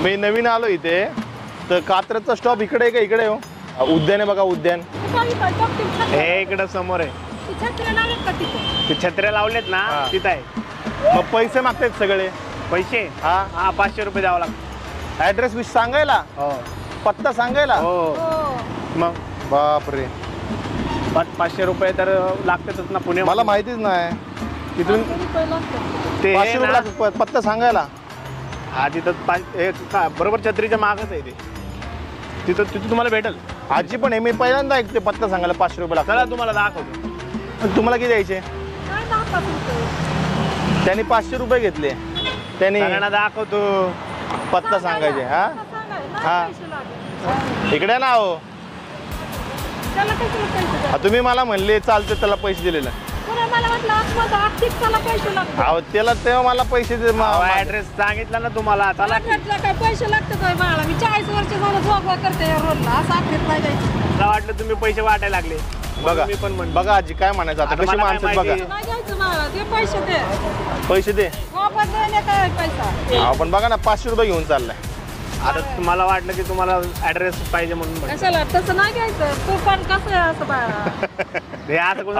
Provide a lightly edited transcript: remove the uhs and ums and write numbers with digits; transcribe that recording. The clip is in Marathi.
मी नवीन आलो इथे तर कात्रजचा स्टॉप इकडे आहे का इकडे हो? उद्यान आहे बघा उद्यान. हे इकडं समोर आहे. ते छत्र्या लावलेत ना तिथं आहे. मग पैसे मागतायत सगळे. पैसे हा 500 रुपये द्यावं लागतं. ऍड्रेस विश सांगायला हो पत्ता सांगायला. हो मग बापरे 500 रुपये तर लागतातच ना पुणे. मला माहितीच नाही तिथून ते 500 रुपये ना, लागतात पत्ता सांगायला. हा तिथं बरोबर छत्रीच्या मागच आहे ते. तिथं तुम्हाला भेटेल. आजी पण आहे मी पहिल्यांदा ऐकते पत्ता सांगायला 500 रुपये चला लागतात. तुम्हाला दाखवतो. पण तुम्हाला किती द्यायचे? त्यांनी 500 रुपये घेतले. त्यांनी सगळ्यांना दाखवतो. पत्ता सांगायचे. हा हा इकडे ना हो. तुम्ही मला म्हणले चालते त्याला पैसे दिलेले. अहो त्याला तेव्हा मला पैसे दे. ऍड्रेस सांगितला ना तुम्हाला. चला काय पैसे लागतात मला. मी 40 वर्ष झालं जॉब करते रोडला. असं आखरीत नाही जायचं. मला वाटलं तुम्ही पैसे वाटायला लागले. बघा मी पण म्हणतो. बघा आजी काय म्हणायचं आता आता कशी मला काय माणसं बघा. माहिती? नाही घ्यायचं मला. ते पैसे दे. पैसे दे. वापस देणे काय पैसा. आपण बघा ना 500 रुपये घेऊन चाललाय. आता तुम्हाला वाटलं की तुम्हाला ऍड्रेस पाहिजे म्हणून म्हणतो. कशाला तसं नाही घ्यायचं. तू पण कसं आहे असं बाळा. हे असं कोण